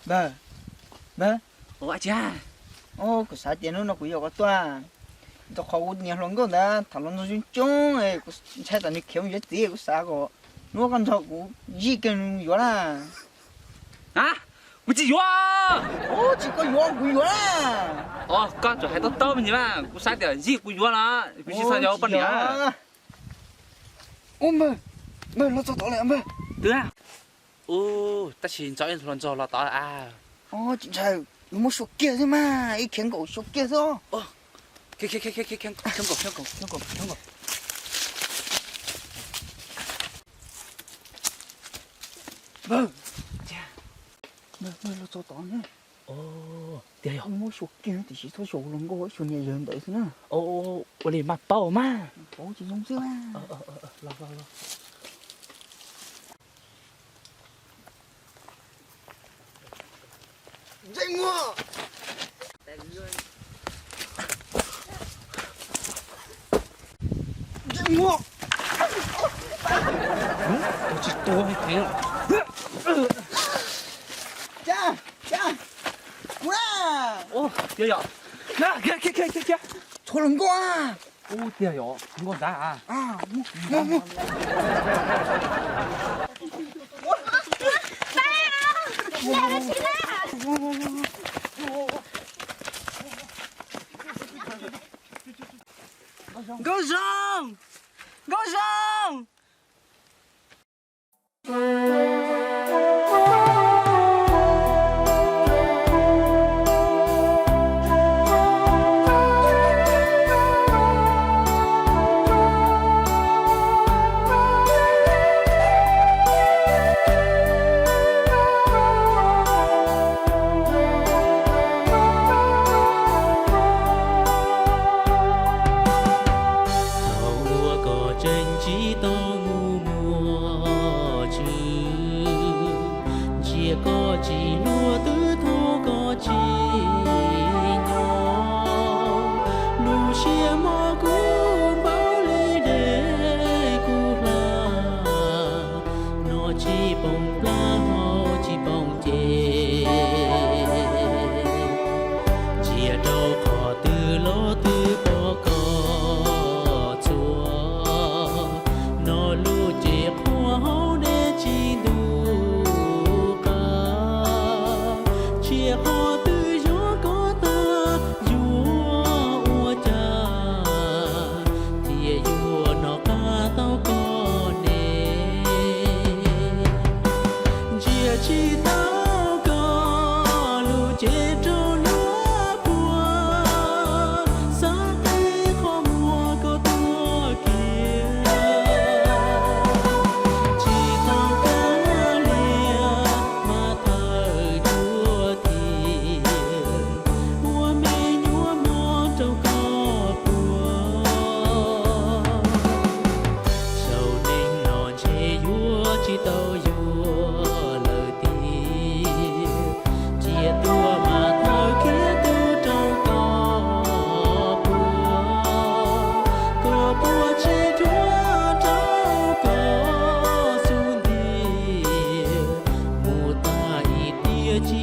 Bà, bà, Ủa cha. ô, cái sao tiền nó cũng có toa. Tôi khó nhà lòng có đã, thằng nó nói chung ấy, cái sai tao đi kéo như thế cái sao có, nó còn thằng cũng gì cái nó là, Hả? Ủa chị vô. ô, chỉ có cũng là. Ồ, con chỗ hay tốt tốt như mà, cũng sai tiền gì cũng vô là, cũng chỉ sai cho con nhá. Ô mẹ, mẹ nó cho tao lại mẹ. Được à? Ô, ta xin cho em thuần cho là tao à. Ô, chị trai, nó một số kia thôi mà, ý kiến cậu số kia thôi. Ô, không có. Vâng, mẹ nó cho tao nhé. Ô, tiền nó một số kia thì chỉ số lần có số nhiều hơn đấy nữa. ô, ô đi mà bao mà. Bố chỉ giống chứ mà. Lo. Dậy mua. Dậy mua. Tôi chỉ tôi thế rồi. Cha, qua. Ô, tiền rồi. Nè, kia. Thôi lần qua. Ô, tiền rồi, không còn giá à? À, mua. Go rong. có chỉ lúa tứ thu có chỉ nhỏ lù xia mò cú bao lê để cú la nó chỉ bông la họ chỉ bông chê chia đâu khó từ lỗ từ bỏ có chúa nó lù chê khoa hậu để chỉ đủ họ từ gió có ta vua ua cha thì vua nó ca tao có nè chia chi tao có lu chế trâu lúa bùa sáng nay khó mua có tua kia chỉ tao cá lìa mà thời chúa chỉ tao vua lời tiếng chia tua mà thôi kia tu trong có bùa chỉ chúa trong có xuân đi mùa ta ít tia chỉ